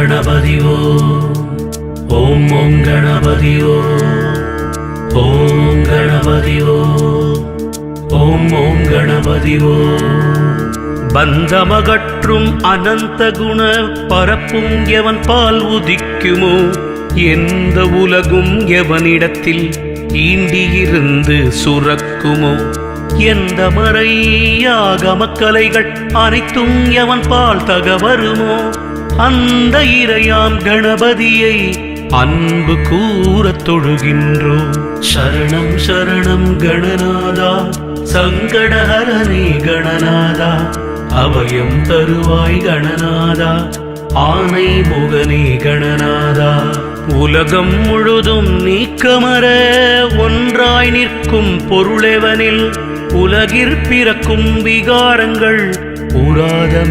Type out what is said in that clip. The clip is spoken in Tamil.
गणपति ओम गणपति ओम गणपति ओम गणपति बंधमगट्रुम अनंत गुण परपुम एवन पाल उदिक्कुमो எந்த உலகும் எவனிடத்தில் ஈண்டியிருந்து சுரக்குமோ எந்த மறை ஆகமக்கலைகள் அனைத்தும் எவன் பால் தகவருமோ அந்த இறையாம் கணபதியை அன்பு கூறத் தொழுகின்றோம். சரணம் சரணம் கணநாதா சங்கடஹரணே கணநாதா அபயம் தருவாய் கணநாதா ஆனை முகனே கணநாதா உலகம் முழுதும் நீக்கமர ஒன்றாய் நிற்கும் பொருளெவனில் உலகிற் பிறக்கும் விகாரங்கள் உராத